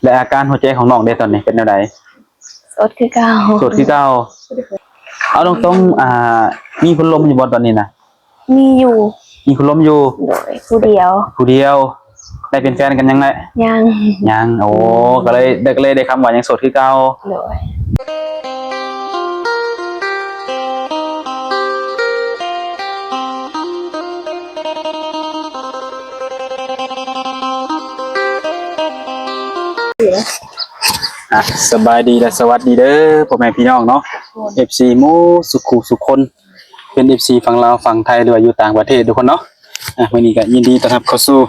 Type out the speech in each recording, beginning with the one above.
และอาการหัวใจของน้องได้ตอนนี้เป็นอะไรสดคือเก่าสดคือเก่าเอาตรงมีคนลมอยู่บนตอนนี้นะมีอยู่มีคนลมอยู่โดยผู้เดียวได้เป็นแฟนกันยังไงยังโอ้ก็เลยได้คำว่ายังโสดคือเก่าโดยสบายดีและสวัสดีเด้อพ่อแม่พี่น้องเนาะ FC หมู่สุขคนเป็น FC ฝั่งลาวฝั่งไทยหรือว่าอยู่ต่างประเทศทุกคนเนาะวันนี้ก็ยินดีต้อนรับเข้าสู่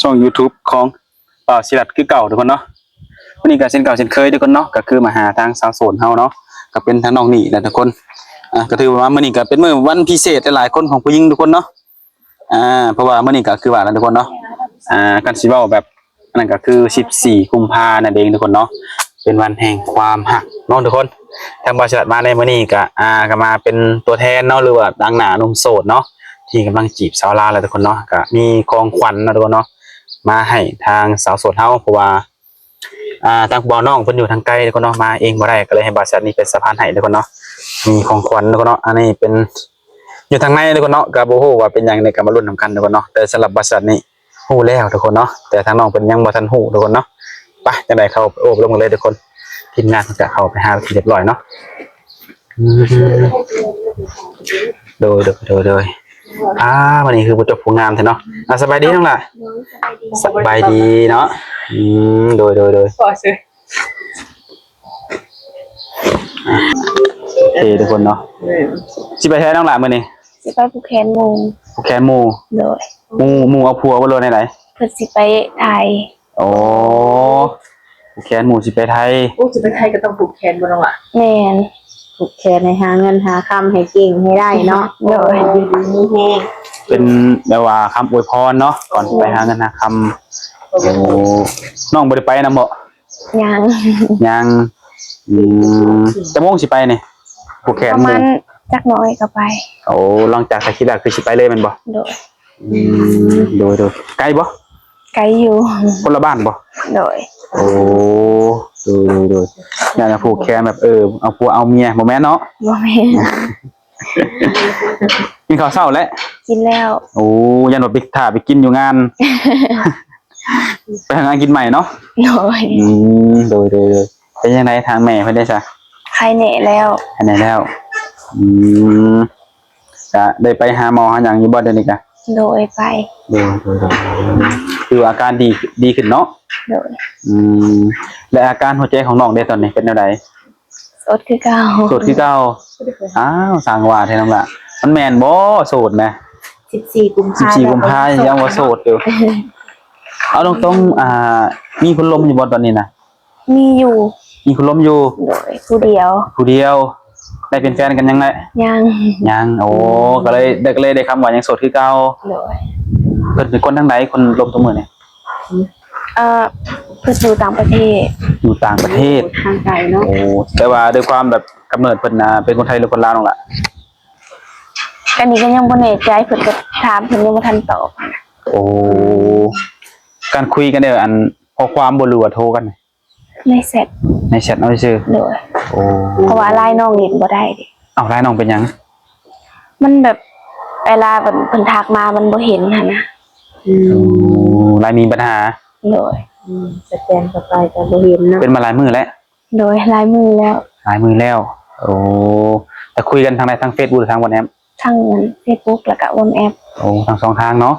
ช่อง YouTube ของป่าวศิรัตคือเก่าทุกคนเนาะวันนี้ก็เช่นเก่าเช่นเคยทุกคนเนาะก็คือมาหาทางสาวโสดเฮาเนาะก็เป็นทางน้องนี่แหละทุกคนก็ถือว่ามื้อนี้ก็เป็นมื้อวันพิเศษหลายๆคนของผู้หญิงทุกคนเนาะเพราะว่ามื้อนี้ก็คือว่าแล้วทุกคนเนาะกันสิเว้าแบบนั่นก็คือ14กุมภาพันธ์นั่นเองทุกคนเนาะเป็นวันแห่งความหักเนาะทุกคนทางบริษัทมาในมื้อนี้ก็มาเป็นตัวแทนเนาะหรือว่าดังหน้าหนุ่มโสดเนาะที่กำลังจีบสาวลาวแล้วทุกคนเนาะก็มีของขวัญเนาะทุกคนเนาะมาให้ทางสาวโสดเฮาเพราะว่าทางบ่าวน้องเพิ่นอยู่ทางไกลทุกคนเนาะมาเองบ่ได้ก็เลยให้บริษัทนี้เป็นสะพานให้ทุกคนเนาะมีของขวัญทุกคนเนาะอันนี้เป็นอยู่ทางในทุกคนเนาะก็บ่ฮู้ว่าเป็นหยังในก็มาลุ้นนำกันทุกคนเนาะแต่สำหรับบริษัทนี้ฮู้แล้วทุกคนเนาะแต่ทางน้องเพิ่นยังบ่ทันฮู้ทุกคนเนาะไปจังได๋เข้าโอบลงกันเลยทุกคนทีมงานจะเข้าไปหาที่เรียบร้อยเนาะโดยวันนี้คือผู้จบผู้งามแท้เนาะสบายดีน้องล่ะสบายดีเนาะโดยขอซื้อโอเคทุกคนเนาะสิไปแท้น้องล่ะมื้อนี้สิไปผูกแขนหมู่โดยหมู่เอาผัวบ่รู้ไหนเพิ่นสิไปไทยโอ้ผูกแขนหมู่สิไปไทยสิไปไทยก็ต้องผูกแขนบ่น้องล่ะแม่นผูกแขนให้หาเงินหาคำให้เก่งให้ได้เนาะโดยดีมีแฮงเป็นแบบว่าคำอวยพรเนาะก่อนไปหาเงินหาคำโอ้น้องบ่ได้ไปนำบ่ยังจะโมงสิไปนี่ผูกแขนประมาณจักน้อยก็ไปโอ้หลังจากคิดแล้วคือสิไปเลยแม่นบ่โดยไกลบ่ไกลอยู่คนละบ้านบ่โดยโอ้โดยอยากจะผูกแขนแบบเอาผัวเอาเมียบ่แม่นเนาะบ่แม่นกินข้าวเช้าแล้วกินแล้วโอ้ยันว่าไปถ่าไปกินอยู่งานไปทำงานกินใหม่เนาะโดยเป็นยังไงทางแม่เพิ่นได้ซะใครแน่แล้วจะได้ไปหาหมอหาหยังอยู่บ่เดี๋ยวนี้กะโดยไปโดยคืออาการดีขึ้นเนาะโดยและอาการหัวใจของน้องได้ตอนนี้เป็นจังไดสดคือเก่าอ้าวสั่งว่าแท้น้องล่ะมันแม่นบ่โสดนะ14กุมภาพันธ์ยังบ่โสดอยู่เอาตรงมีคนลมอยู่บ่ตอนนี้นะมีคนลมอยู่โดยผู้เดียวได้เป็นแฟนกันยังไงยังโอ้ก็เลยได้คำว่ายังโสดคือเก่าโดยเพิ่นเป็นคนทางไหนคนลมตัวมื้อนี่เพิ่นอยู่ต่างประเทศทางไกลเนาะโอ้แต่ว่าด้วยความแบบกำเนิดเพิ่นเป็นคนไทยหรือคนลาวน้องล่ะอันนี้ก็ยังบ่แน่ใจเพิ่นก็ถามเพิ่นยังบ่ทันตอบโอ้การคุยกันเนี่ยอันข้อความบ่รู้ว่าโทรกันในแชทเอาซื่อโดยโอ้เพราะว่าไลน์น้องเล่นบ่ได้ดิอ้าวไลน์น้องเป็นหยังมันแบบเวลาเพิ่นทักมามันบ่เห็นหั่นนะไลน์มีปัญหาโดยสแกนเข้าไปก็บ่เห็นเนาะเป็นมาหลายมื้อแล้วโดยหลายมื้อแล้วโอ้แต่คุยกันทางไหนทาง Facebook หรือทาง WhatsApp ทาง Facebook แล้วก็ WhatsApp โอ้ทั้งสองทางเนาะ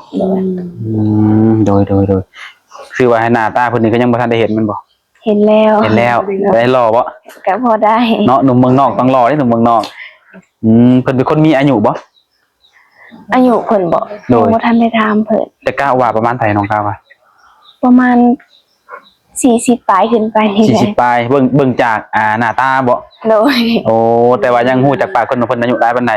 โดยคือว่าให้หน้าตาเพิ่นนี่ก็ยังบ่ทันได้เห็นมันบ่เห็นแล้วได้หล่อบ่ก็พอได้เนาะหนุ่มเมืองนอกต้องหล่อเด้หนุ่มเมืองนอกเพิ่นเป็นคนมีอายุบ่อายุเพิ่นบ่บ่ทันได้ถามเพิ่นแต่กล้าว่าประมาณไผน้องกล้าว่าประมาณ40ปลายขึ้นไปนี่แหละ40ปลายเบิ่งจากหน้าตาบ่โดยโอ้แต่ว่ายังฮู้จากปากเพิ่นอายุหลายปานใด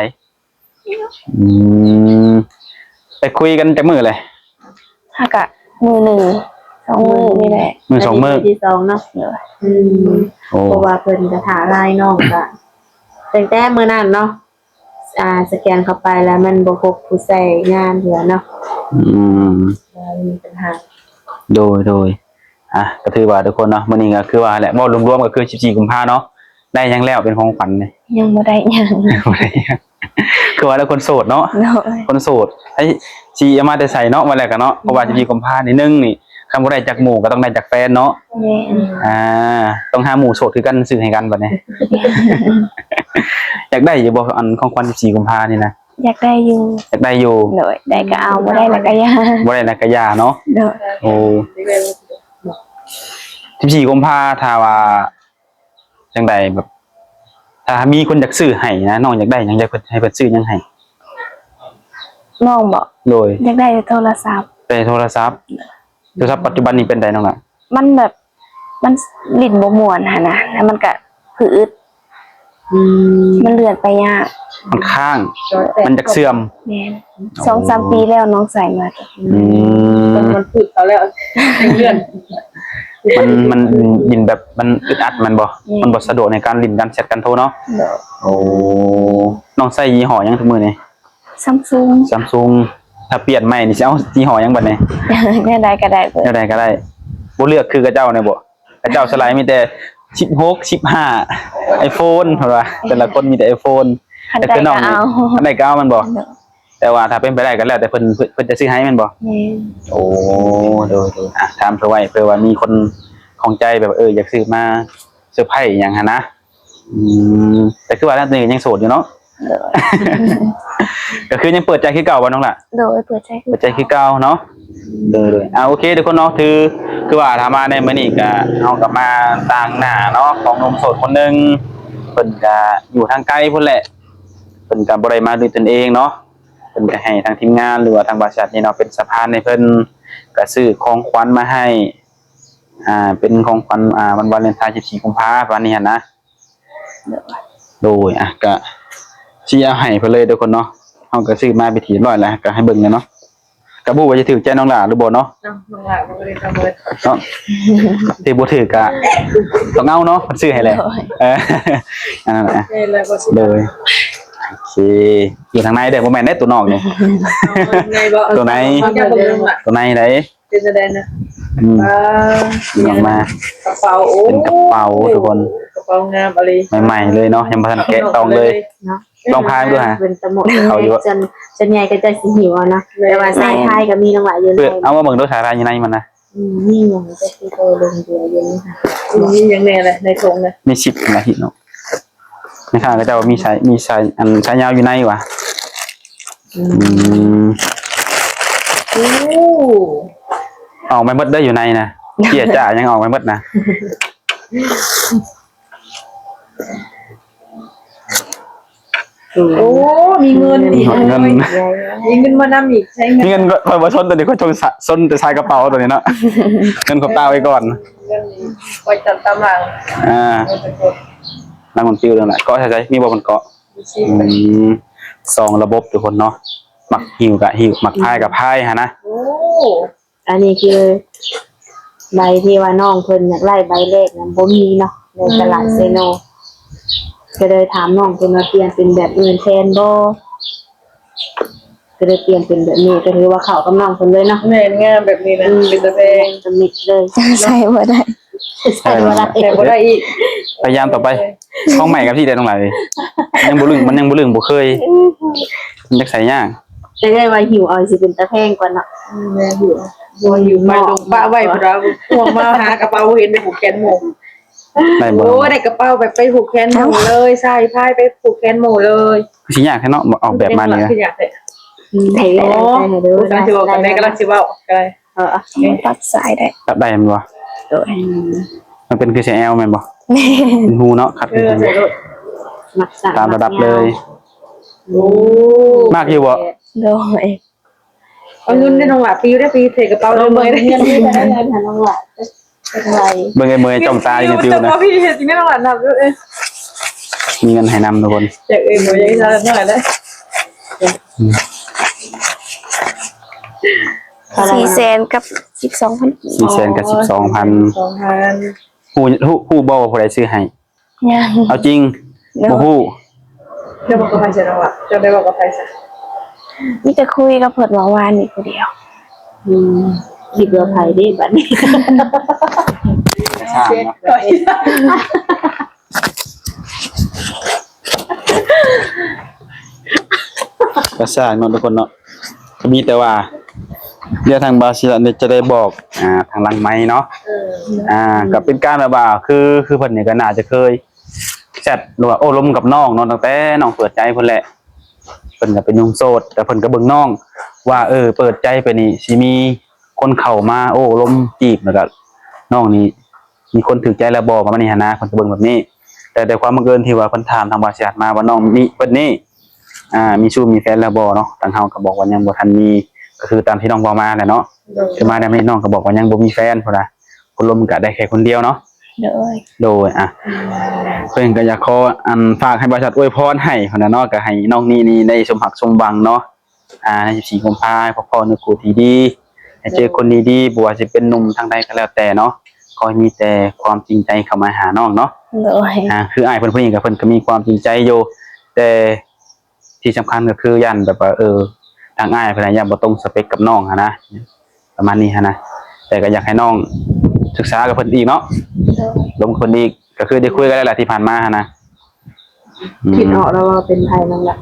ไปคุยกันจักมื้อเลยถ้าก็มื้อหนึ่ง2มื้อนี่แหละมื้อ2มื้อที่2เนาะเพราะว่าเพิ่นจะถาไลน์น้องก็ตั้งแต่มื้อนั้นเนาะสแกนเข้าไปแล้วมันบ่พบผู้ใช้งานเหลือเนาะมีปัญหาโดย ก็ถือว่าทุกคนเนาะมื้อนี้ก็คือว่าแหละบ่รวมๆก็คือ14กุมภาพันธ์เนาะได้หยังแล้วเป็นของขวัญนี่ ยังบ่ได้หยัง บ่ได้หยังคือว่าแล้วคนโสดเนาะ โดย คนโสดไอ้สิเอามาแต่ใส่เนาะว่าแล้วก็เนาะเพราะว่า14กุมภาพันธ์นี่1นี่คันบ่ได้จากหมู่ก็ต้องได้จากแฟนเนาะ แม่น ต้องหาหมู่โสดคือกันซื้อให้กันบัดนี้ อยากได้อยู่บ่อันของขวัญ14กุมภาพันธ์นี่นะ อยากได้อยู่ อยากได้อยู่ โดยได้ก็เอาบ่ได้แล้วก็อย่า บ่ได้นะก็อย่าเนาะ โดย โอ้14กุมภาพันธ์ถ้าว่าจังไดแบบถ้ามีคนอยากซื้อให้นะน้องอยากได้หยังอยากเพิ่นให้เพิ่นซื้อหยังให้ น้องบอก โดย อยากได้โทรศัพท์ แต่โทรศัพท์ปัจจุบันนี้เป็นไดน้องล่ะ มันแบบมันลิ้นบ่ม่วนหั่นนะแล้วมันก็ผืดมันเลื่อนไปยาก มันข้างมันจะเสื่อม แม่น2-3 ปีแล้วน้องใส่มา มันพูดเขาแล้วเลื่อน มันยินแบบมันอึดอัดมันบ่สะดวกในการลิ้นการแชทกันโทรเนาะ โดย โอ้น้องใส่ยี่ห้อหยังทุกมื้อนี่ Samsung Samsung ถ้าเปลี่ยนใหม่นี่สิเอายี่ห้อหยังบัดนี้ แม่ได้ก็ได้เบิด แนวใดก็ได้บ่เลือกคือกระเจ้าเนี่ยบ่กระเจ้าสไลด์มีแต่16 15 iPhone เท่าว่าแต่ละคนมีแต่ iPhone คัน แต่ ใด คือน้ ก็ องนี่ เอา อันใดก็เอามันบ่ โดย แต่ว่าถ้าเป็นไปได้ก็แล้วแต่เพิ่นจะซื้อให้แม่นบ่ แม่น โอ้โดยถามเพื่อไว้เพื่อว่ามีคนของใจแบบอยากซื้อมาเซอร์ไพรส์อย่างหั่นนะแต่คือว่าตอนนี้ยังโสดอยู่เนาะ โดย ก็คือยังเปิดใจคือเก่าบ่น้องล่ะ โดยเปิดใจ เปิดใจคือเก่าเนาะเลยโอเคทุกคนเนาะคือว่าถ้ามาในมื้อนี้ก็เอากลับมาต่างหน้าเนาะของหนุ่มโสดคนหนึงเพิ่นก็อยู่ทางไกลพุ่นแหละเพิ่นก็บ่ได้มาด้วยตนเองเนาะเพิ่นก็ให้ทางทีมงานหรือว่าทางบริษัทนี่เนาะเป็นสะพานให้เพิ่นก็ซื้อของขวัญมาให้เป็นของขวัญวันวาเลนไทน์14กุมภาพันธ์วันนี้หั่นนะโดยก็สิเอาให้เพิ่นเลยทุกคนเนาะเฮาก็ซื้อมาไปทีเรียบร้อยแล้วก็ให้เบิ่งเลยเนาะก็บ่ว่าจะถือใจน้องหล่าหรือบ่เนาะ น้องหลานมันก็เลยทำเลย เนาะที่บ่ถือก็ต้องเอาเนาะเพิ่นซื้อให้แล้วอันนั้นน่ะ นี่เลยบ่สิ เลยโอเคอยู่ทางในเด้อบ่แม่นได้ตัวนอกนี่ ไงบ่ ตัวไหน ตัวในไหน เป็นแสดงนะ ยังมาก ระเป๋าโอ้ เป็นกระเป๋าทุกคน กระเป๋างามอะไร ใหม่ๆเลยเนาะยังบ่ทันแกะต้องเลย เนาะ ลองพายด้วยฮะ เป็นตะหมด เขาอยู่ จนใหญ่ก็จะสิหิวเอานะแต่ว่าสายไทยก็มีน้องหลายอยู่ เพื่อ ใน เอามาเบิ่งดูสาระอยู่ในมันนะ นี่อย่างจะที่โตลงเดียวเย็นค่ะนี่ยังแน่เลยในทงเลย มี10นาทีเนาะในข้างก็จะว่ามีสายอันสายยาวอยู่ในว่ะ โอ้ ออกไปหมดได้อยู่ในนะเกียจ้ายังออกไปหมดนะ โอ้มีเงินอีก เงิน มีเงินมานำอีกใช้เงิน มีเงินก็คอยมาชนตัวนี้ก็ชนส้นแต่ชายกระเป๋าตัวนี้เนาะเงินขบตาไว้ก่อน เงินไว้จัดตำหลัง นั่งมันฟิวเลยแหละเกาะใช่มีบ่บนเกาะสองระบบทุกคนเนาะหมักหิวกับหิวหมักพายกับพายฮะนะ โอ้อันนี้คือใบที่ว่าน้องเพิ่นอยากไล่ใบเลขนะบ่มีเนาะในตลาดเซโนก็เลยถามน้องเพิ่นว่าเปลี่ยนเป็นแบบอื่นแทนบ่ก็เลยเปลี่ยนเป็นแบบนี้ก็ถือว่าเข้ากับน้องเพิ่นเลยเนาะ แม่นงามแบบนี้นะเป็นตะเพง จะมิดเลย ใส่บ่ได้ ใส่บ่ได้ แต่บ่ได้อีก พยายามต่อไปห้องใหม่กับที่ใดตรงไหนยังบ่ลึงมันยังบ่ลึงบ่เคยมันจะใส่ยาก จะได้ว่าหิวเอาสิเป็นตะแพงกว่าเนาะ แม่อยู่บ่อยู่มาตรงป้าไว้พุ่นเราห่วงมาหากระเป๋าเห็นไปผูกแขนหมู่ ได้บ่ โอ้ได้กระเป๋าแบบไปผูกแขนหมู่เลยใส่พายไปผูกแขนหมู่เลย สิยากแค่เนาะออกแบบมานี่นะ คืออยากได้ ได้ โอ้ ได้เด้อก ำลังสิบอกกันแม่กำลังสิเว้ากัน ตัดสายได้ ตัดได้มันบ่ โดย มันเป็นคือใช้แอลแม่นบ่เป็นหูเนาะครับ เออใส่รถ มักษ ตามระดับเลย โอ้ มากอยู่บ่ โดย เอาเงินได้น้องหล่ะปีได้ปีเทกระเป๋าเลยเมยได้ เงินที่จะได้เงินน้องหละเป็นไร เบิ่งไอ้เมยจ้องตาอยู่ในฟิวนะ พี่เฮ็ดจริงได้น้องหล่ะนับเอ้ย มีเงินให้นำทุกคน อยากเอ้ยบ่อยากจะน้องหล่ะได้ 400,000กับ12,000 400,000กับ12,000 2,000 ฮู้บ่ว่าผู้ใดซื้อให้ ยัง เอาจริงบ่ฮู้ เจ้าบอกกับไผซะน้องหล่ะเจ้าได้บอกกับไผซะ มีแต่คุยกับเพิ่นเมื่อวานนี่ผู้เดียว คิดว่าไผเด้บัดนี้ สร้างเนาะ ก่อย ก็สร้างเนาะทุกคนเนาะก็มีแต่ว่าเดี๋ยวทางบาซิลันเนี่ยจะได้บอกทางหลังไม้เนาะก็เป็นการแบบว่าคือเพิ่นเนี่ยก็น่าจะเคยแชทหรือว่าโอ้ลมกับน้องเนาะตั้งแต่น้องเปิดใจเพิ่นแหละเพิ่นก็เป็นหนุ่มโสดแต่เพิ่นก็เบิ่งน้องว่าเปิดใจไปนี่สิมีคนเข้ามาโอ้ลมจีบแล้วก็น้องนี่มีคนถูกใจแล้วบ่ประมาณนี้หันนะเพิ่นก็เบิ่งแบบนี้แต่ความบังเอิญที่ว่าเพิ่นถามทางบาซิลันมาว่าน้องนี่เพิ่นนี่มีชู้มีแฟนแล้วบ่เนาะทางเฮาก็บอกว่ายังบ่ทันมีก็คือตามที่น้องบอกมาแหละเนาะคือมาได้ไม่น้องก็บอกว่ายังบ่มีแฟนพุ่นน่ะคนลมก็ได้แค่คนเดียวเนาะโดยเพิ่นก็อยากขอฝากให้บริษัทอวยพรให้พุ่นน่ะเนาะก็ให้น้องนี่ได้สมหวังสมหวังเนาะใน14กุมภาพันธ์พ่อนึกกูที่ดีให้เจอคนดีๆบ่ว่าสิเป็นหนุ่มทางใดก็แล้วแต่เนาะขอให้มีแต่ความจริงใจเข้ามาหาน้องเนาะคืออ้ายเพิ่นผู้หญิงก็เพิ่นก็มีความจริงใจอยู่แต่ที่สำคัญก็คือยันแบบว่าทางอ้ายเพิ่นยันบ่ตรงสเปคกับน้องนะประมาณนี้นะแต่ก็อยากให้น้องศึกษากับเพิ่นอีกเนาะลงคนอีกก็คือได้คุยกันแล้วแหละที่ผ่านมานะ คิดออกแล้วว่าเป็นไผนั่นล่ะ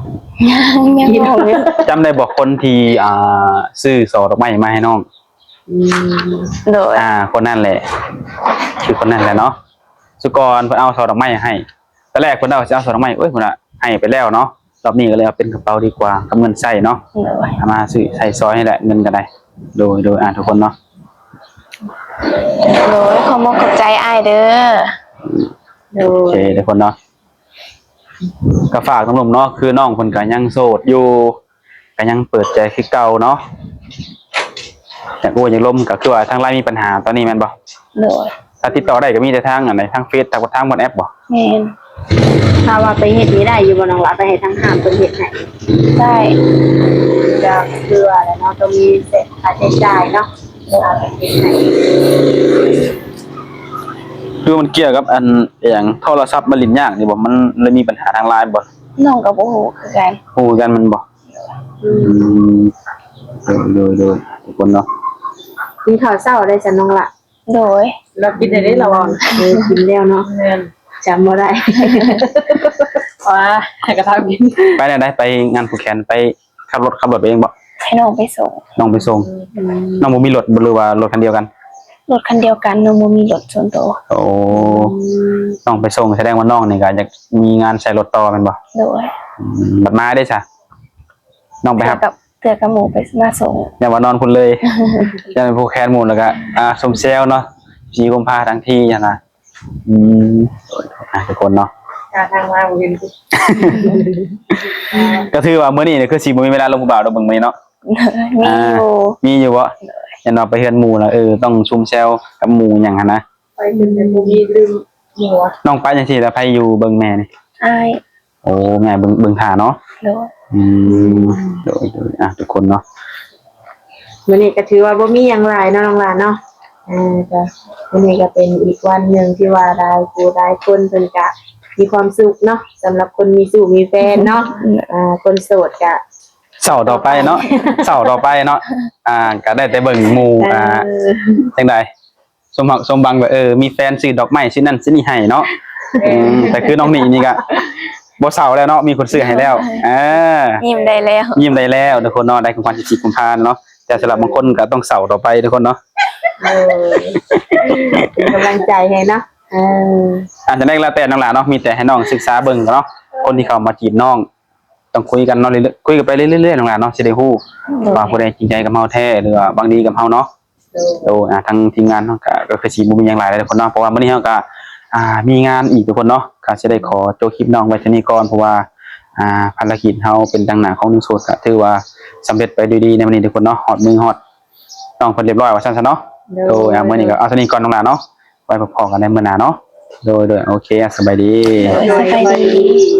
ยังบอกเลย จำได้บอกคนที่ซื้อซอดอกไม้มาให้น้อง โดย คนนั่นแหละคือคนนั่นแหละเนาะสุกรเพิ่นเอาซอดอกไม้ให้ตอนแรกเพิ่นเอาซอดอกไม้เพิ่นให้ไปแล้วเนาะรอบนี้ก็เลยเอาเป็นกระเป๋าดีกว่ากับเงินใช้เนาะเอามาซื้อใส่ซอยให้แหละเงินก็ได้โดยทุกคนเนาะ โดยขอมขอบใจอ้ายเด้อ โอเคทุกคนเนาะก็ฝากน้องลมเนาะคือน้องคนก็ยังโสดอยู่ก็ยังเปิดใจคือเก่าเนาะแต่กูยังลมก็คือว่าทางไลน์มีปัญหาตอนนี้แม่นบ่ โดย ถ้าติดต่อได้ก็มีแต่ทางอันไหนทางเฟซทางบนแอปบ่ แม่น ถ้าว่าไปเฮ็ดนี้ได้อยู่บ่น้องล่ะไปให้ทางห้างเพิ่นเฮ็ดให้ ได้ จะคือว่าแล้วเนาะต้องมีเสร็จค่าใช้จ่ายเนาะไปเฮ็ดให้ คือมันเกี่ยวกับอันอย่างโทรศัพท์มันลิ้นยากนี่บ่มันเลยมีปัญหาทางไลน์บ่ น้องก็บ่ฮู้คือกัน ฮู้กันมันบ่โดยทุกคนเนาะ กินข้าวเช้าได้จ้ะน้องล่ะ โดย เรากินได้ระวัง กินแล้วเนาะ เงิน จำบ่ได้ ว่าให้กระทำกิน ไปได้ไปงานผูกแขนไปขับรถเองบ่ ให้น้องไปส่ง น้องไปส่งน้องบ่มีรถบ่หรือว่ารถคันเดียวกัน รถคันเดียวกันน้องบ่มีรถส่วนตัว โอ้น้องไปส่งแสดงว่าน้องนี่ก็อยากมีงานใช้รถต่อแม่นบ่ โดย บัดมาได้ซะน้องไปครับ เตือกับหมูไปมาส่ง อย่ามานอนคุณเลยอย่าไปผูกแขนหมู่แล้วก็สมเซลเนาะสีกุมภาทั้งที่อย่างนะทุกคนเนาะ ทางมาเห็น ก็ถือว่ามื้อนี้เนี่ยคือสิบ่มีเวลาลงบ่าวดอกเบิ่งมื้อนี้เนาะ มีอยู่มีอยู่บ่ยันเราไปเฮือนหมู่แล้วต้องชุมแซวกับหมู่หยังหั่นนะ ไปเป็นบ่มีลืมหัว น้องไปจังซี่แล้วไปอยู่เบิ่งแม่นี่ อ้าย โอ้แม่เบิ่งท่าเนาะ โดย โดยทุกคนเนาะ มื้อนี้ก็ถือว่าบ่มีหยังหลายเนาะน้องล่ะเนาะก็มื้อนี้ก็เป็นอีกวันหนึงที่ว่าได้ผู้ได้คนเพิ่นก็มีความสุขเนาะสำหรับคนมีสู้มีแฟนเนาะคนโสดก็ เสาร์ต่อไปเนาะเสาร์ต่อไปเนาะก็ได้แต่เบิ่งหมู่จังได๋สมบังแบบมีแฟนซื้อดอกไม้ซื้อนั่นซื้อนี่ให้เนาะแต่คือน้องนี่ก็บ่เศร้าแล้วเนาะมีคนซื้อให้แล้วยิ้มได้แล้ว ยิ้มได้แล้วทุกคนเนาะได้ของขวัญ14กุมภาพันธ์เนาะแต่สำหรับบางคนก็ต้องเศร้าต่อไปทุกคนเนาะ เป็นกำลังใจให้เนาะอาจจะได้แล้วแต่น้องหลานเนาะมีแต่ให้น้องศึกษาเบิ่งเนาะคนที่เข้ามาจีบน้องต้องคุยกันเนาะเรื่อยๆคุยกันไปเรื่อยๆน้องหลานเนาะสิได้ฮู้ว่าผู้ใดจริงใจกับเฮาแท้หรือว่าบางดีกับเฮาเนาะทางทีมงานเนาะก็คือสิบ่มีหยังหลายเลยทุกคนเนาะเพราะว่ามื้อนี้เฮาก็มีงานอีกทุกคนเนาะก็สิได้ขอจบคลิปน้องไว้เท่านี้ก่อนเพราะว่าภารกิจเฮาเป็นทางหน้าของหนึ่งโสดก็ถือว่าสำเร็จไปด้วยดีในวันนี้ทุกคนเนาะฮอดมือฮอดน้องเพิ่นเรียบร้อยว่าซั่นซะเนาะมื้อนี้ก็เอาเท่านี้ก่อนน้องหลานเนาะไว้พบกันในมื้อหน้าเนาะโดยโอเคสบายดี สบายดี